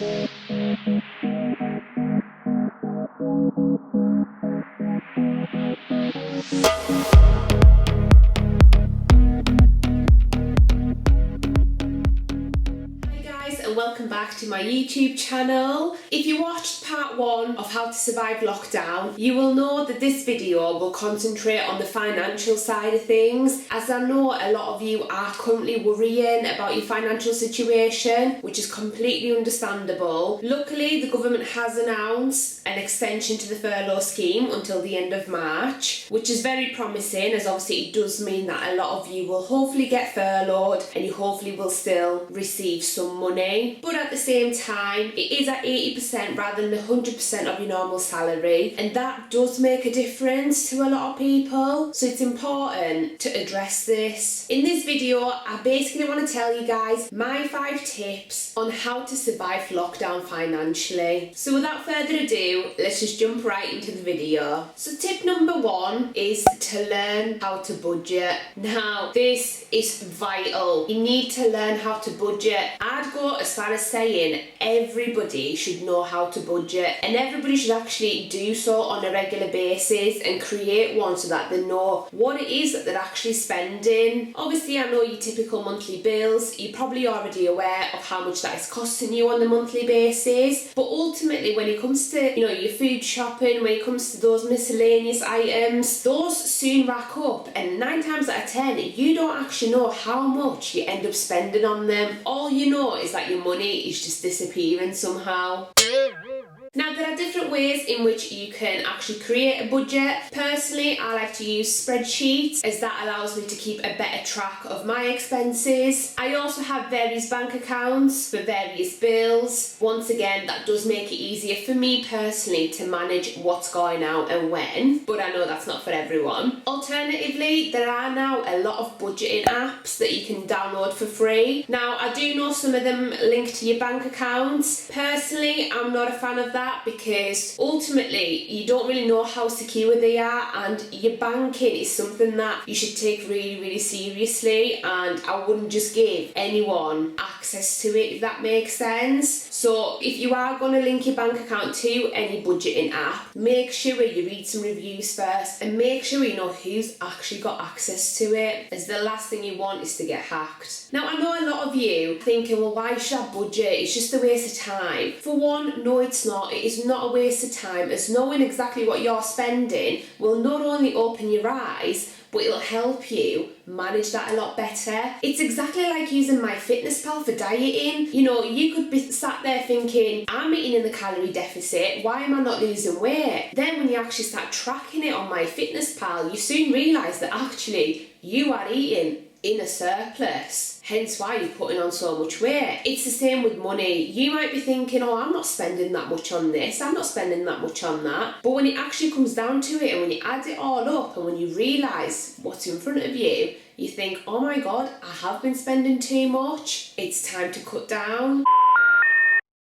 And welcome back to my YouTube channel. If you watched part 1 of how to survive lockdown, you will know that this video will concentrate on the financial side of things, as I know a lot of you are currently worrying about your financial situation, which is completely understandable. Luckily, the government has announced an extension to the furlough scheme until the end of March, which is very promising, as obviously it does mean that a lot of you will hopefully get furloughed and you hopefully will still receive some money. But at the same time, it is at 80% rather than 100% of your normal salary, and that does make a difference to a lot of people, so it's important to address this. In this video, I basically want to tell you guys my 5 tips on how to survive lockdown financially. So without further ado, let's just jump right into the video. So tip number 1 is to learn how to budget. Now, this is vital. You need to learn how to budget. I'd go as far as saying everybody should know how to budget, and everybody should actually do so on a regular basis and create one so that they know what it is that they're actually spending. Obviously, I know your typical monthly bills, you're probably already aware of how much that is costing you on a monthly basis, but ultimately when it comes to your food shopping, when it comes to those miscellaneous items, those soon rack up, and 9 times out of 10 you don't actually know how much you end up spending on them. All you know is that your money is just disappearing somehow. Now, there are different ways in which you can actually create a budget. Personally, I like to use spreadsheets, as that allows me to keep a better track of my expenses. I also have various bank accounts for various bills. Once again, that does make it easier for me personally to manage what's going out and when, but I know that's not for everyone. Alternatively, there are now a lot of budgeting apps that you can download for free. Now, I do know some of them link to your bank accounts. Personally, I'm not a fan of that, because ultimately you don't really know how secure they are, and your banking is something that you should take really seriously, and I wouldn't just give anyone access to it, if that makes sense. So if you are going to link your bank account to any budgeting app, make sure you read some reviews first and make sure you know who's actually got access to it, as the last thing you want is to get hacked. Now, I know a lot of you thinking, well, why should I budget? It's just a waste of time. For one, no, it's not. It is not a waste of time, as knowing exactly what you're spending will not only open your eyes, but it'll help you manage that a lot better. It's exactly like using MyFitnessPal for dieting. You could be sat there thinking, I'm eating in the calorie deficit, why am I not losing weight? Then when you actually start tracking it on MyFitnessPal, you soon realise that actually you are eating in a surplus, hence why you're putting on so much weight. It's the same with money. You might be thinking, oh, I'm not spending that much on this, I'm not spending that much on that, but when it actually comes down to it, and when you add it all up, and when you realise what's in front of you, you think, oh my god, I have been spending too much, it's time to cut down.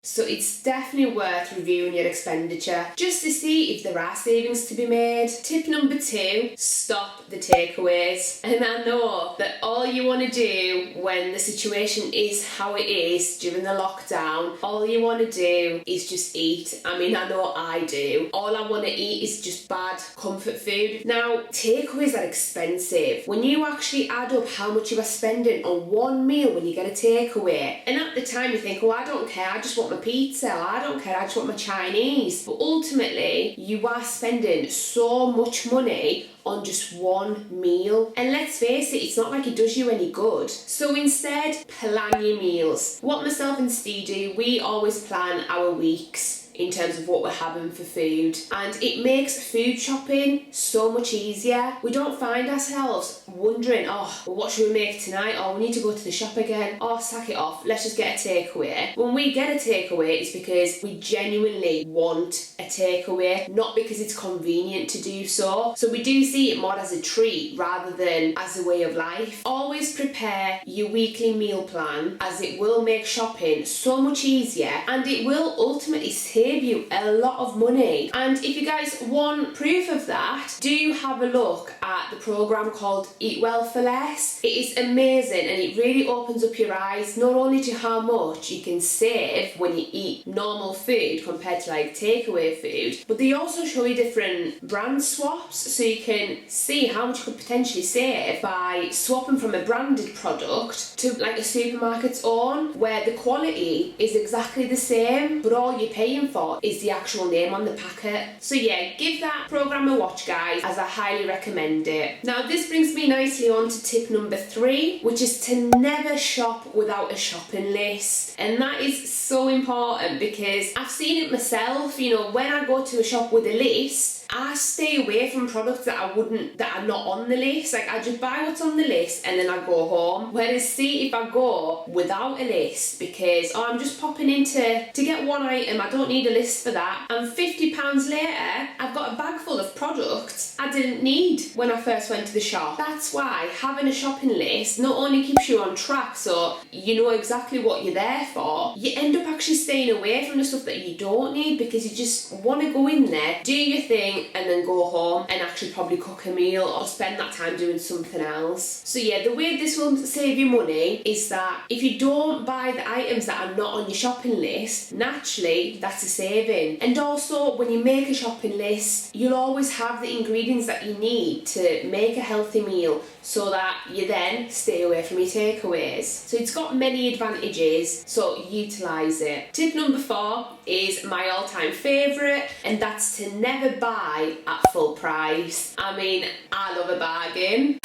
So it's definitely worth reviewing your expenditure just to see if there are savings to be made. Tip number 2, stop the takeaways. And I know that all you want to do when the situation is how it is during the lockdown, all you want to do is just eat. I mean, I know I do. All I want to eat is just bad comfort food. Now, takeaways are expensive. When you actually add up how much you are spending on one meal when you get a takeaway, and at the time you think, oh, I don't care, I just want my pizza, I don't care, I just want my Chinese. But ultimately, you are spending so much money on just one meal. And let's face it, it's not like it does you any good. So instead, plan your meals. What myself and Steve do, we always plan our weeks in terms of what we're having for food, and it makes food shopping so much easier. We don't find ourselves wondering, oh, well, what should we make tonight? Oh, we need to go to the shop again. Oh, sack it off, let's just get a takeaway. When we get a takeaway, it's because we genuinely want a takeaway, not because it's convenient to do so. So we do see it more as a treat rather than as a way of life. Always prepare your weekly meal plan, as it will make shopping so much easier, and it will ultimately save save you a lot of money. And if you guys want proof of that, do have a look at the programme called Eat Well for Less. It is amazing and it really opens up your eyes not only to how much you can save when you eat normal food compared to like takeaway food, but they also show you different brand swaps so you can see how much you could potentially save by swapping from a branded product to like a supermarket's own, where the quality is exactly the same but all you're paying for is the actual name on the packet. So yeah, give that programme a watch, guys, as I highly recommend it. Now this brings me nicely on to tip number 3, which is to never shop without a shopping list. And that is so important because I've seen it myself. You know, when I go to a shop with a list, I stay away from products that are not on the list. Like, I just buy what's on the list and then I go home. Whereas see if I go without a list because I'm just popping in to get one item, I don't need a list for that, and £50 later I've got a bag full of products I didn't need when I first went to the shop. That's why having a shopping list not only keeps you on track so you know exactly what you're there for, you end up actually staying away from the stuff that you don't need because you just want to go in there, do your thing, and then go home and actually probably cook a meal or spend that time doing something else. So yeah, the way this will save you money is that if you don't buy the items that are not on your shopping list, naturally that's a saving. And also when you make a shopping list, you'll always have the ingredients that you need to make a healthy meal so that you then stay away from your takeaways. So it's got many advantages, so utilise it. Tip number 4 is my all-time favourite, and that's to never buy at full price. I mean, I love a bargain.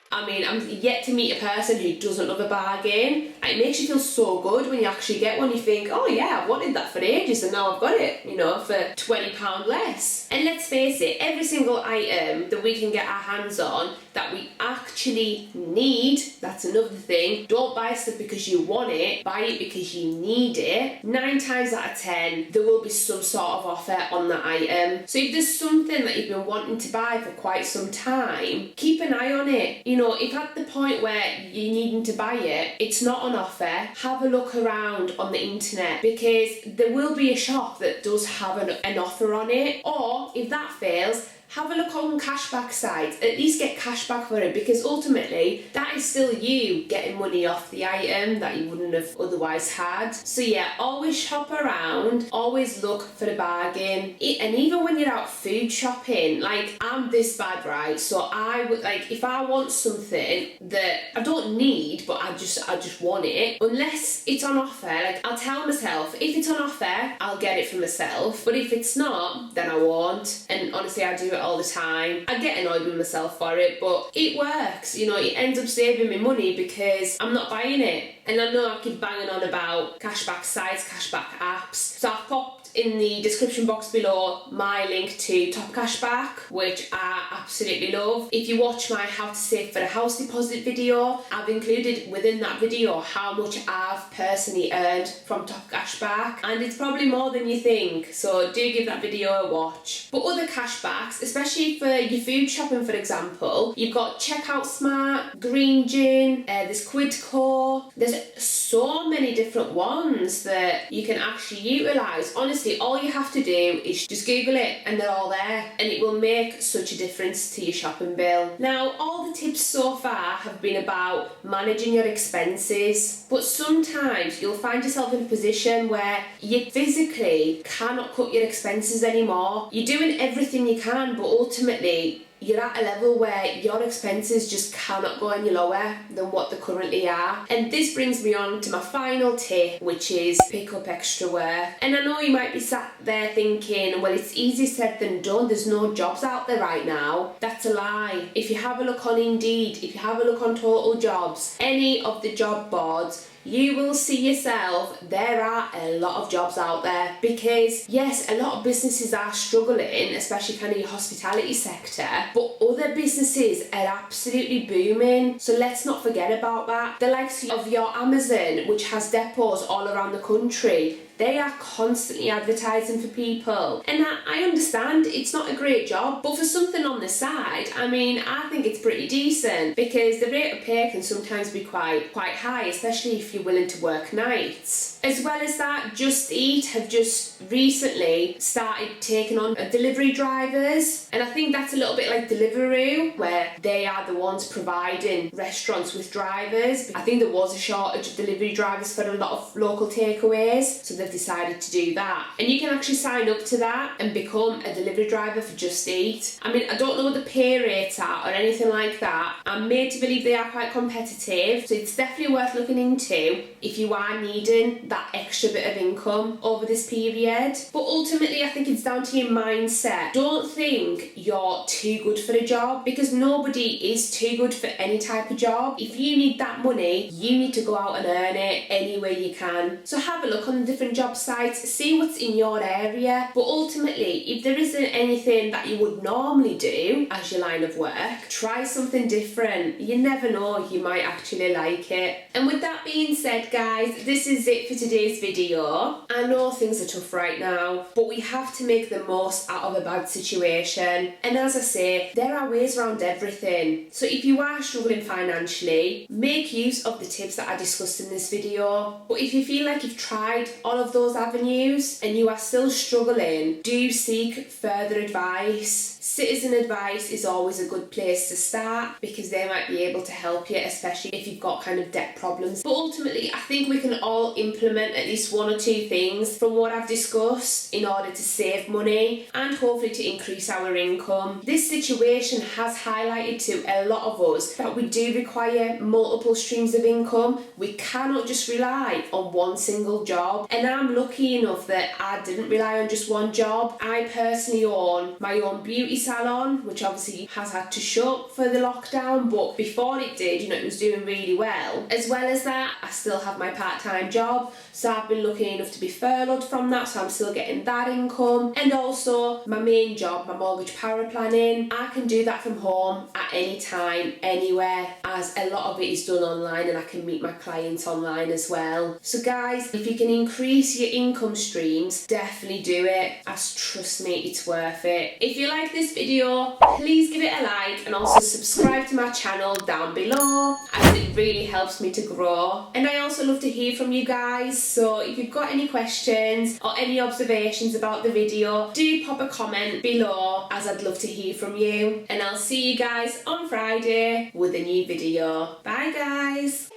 I mean, I'm yet to meet a person who doesn't love a bargain. It makes you feel so good when you actually get one. You think, oh yeah, I've wanted that for ages and now I've got it, you know, for £20 less. And let's face it, every single item that we can get our hands on that we actually need, that's another thing. Don't buy stuff because you want it, buy it because you need it. 9 times out of 10, there will be some sort of offer on that item. So if there's something that you've been wanting to buy for quite some time, keep an eye on it. You know, if at the point where you're needing to buy it, it's not on offer, have a look around on the internet because there will be a shop that does have an offer on it. Or if that fails, have a look on cashback sites, at least get cashback for it because ultimately that is still you getting money off the item that you wouldn't have otherwise had. So yeah, always shop around, always look for a bargain. And even when you're out food shopping, like I'm this bad, right? So I would like, if I want something that I don't need but I just want it, unless it's on offer, like I'll tell myself if it's on offer I'll get it for myself, but if it's not then I won't. And honestly I do it all the time. I get annoyed with myself for it, but it works. You know, it ends up saving me money because I'm not buying it. And I know I keep banging on about cashback sites, cashback apps. So I've popped in the description box below my link to Top Cashback, which I absolutely love. If you watch my how to save for a house deposit video, I've included within that video how much I've personally earned from Top Cashback, and it's probably more than you think, so do give that video a watch. But other cashbacks, especially for your food shopping for example, you've got Checkout Smart, Green Gin, there's Quidco, there's so many different ones that you can actually utilise. Honestly, all you have to do is just Google it and they're all there, and it will make such a difference to your shopping bill. Now, all the tips so far have been about managing your expenses, but sometimes you'll find yourself in a position where you physically cannot cut your expenses anymore. You're doing everything you can, but ultimately you're at a level where your expenses just cannot go any lower than what they currently are. And this brings me on to my final tip, which is pick up extra work. And I know you might be sat there thinking, well, it's easier said than done, there's no jobs out there right now. That's a lie. If you have a look on Indeed, if you have a look on Total Jobs, any of the job boards, you will see yourself there are a lot of jobs out there, because yes, a lot of businesses are struggling, especially kind of your hospitality sector, but other businesses are absolutely booming, so let's not forget about that. The likes of your Amazon, which has depots all around the country, they are constantly advertising for people. And I understand it's not a great job, but for something on the side, I mean, I think it's pretty decent, because the rate of pay can sometimes be quite high, especially if you're willing to work nights. As well as that, Just Eat have just recently started taking on delivery drivers, and I think that's a little bit like Deliveroo, where they are the ones providing restaurants with drivers. I think there was a shortage of delivery drivers for a lot of local takeaways, so they've decided to do that. And you can actually sign up to that and become a delivery driver for Just Eat. I mean, I don't know what the pay rates are or anything like that. I'm made to believe they are quite competitive, so it's definitely worth looking into if you are needing that extra bit of income over this period. But ultimately, I think it's down to your mindset. Don't think you're too good for a job, because nobody is too good for any type of job. If you need that money, you need to go out and earn it any way you can. So have a look on the different job sites, see what's in your area. But ultimately, if there isn't anything that you would normally do as your line of work, try something different. You never know, you might actually like it. And with that being said, guys, this is it for today's video. I know things are tough right now, but we have to make the most out of a bad situation. And as I say, there are ways around everything. So if you are struggling financially, make use of the tips that I discussed in this video. But if you feel like you've tried all of those avenues and you are still struggling, do seek further advice. Citizen advice is always a good place to start, because they might be able to help you, especially if you've got kind of debt problems. But ultimately, I think we can all implement at least one or two things from what I've discussed in order to save money and hopefully to increase our income. This situation has highlighted to a lot of us that we do require multiple streams of income. We cannot just rely on one single job. And I'm lucky enough that I didn't rely on just one job. I personally own my own beauty salon, which obviously has had to shut for the lockdown, but before it did, it was doing really well. As well as that, I still have my part-time job, so I've been lucky enough to be furloughed from that, so I'm still getting that income. And also my main job, my mortgage power planning, I can do that from home at any time, anywhere, as a lot of it is done online and I can meet my clients online as well. So guys, if you can increase your income streams, definitely do it, as trust me, it's worth it. If you like this video, please give it a like and also subscribe to my channel down below, as it really helps me to grow. And I also love to hear from you guys, so if you've got any questions or any observations about the video, do pop a comment below, as I'd love to hear from you. And I'll see you guys on Friday with a new video. Bye guys!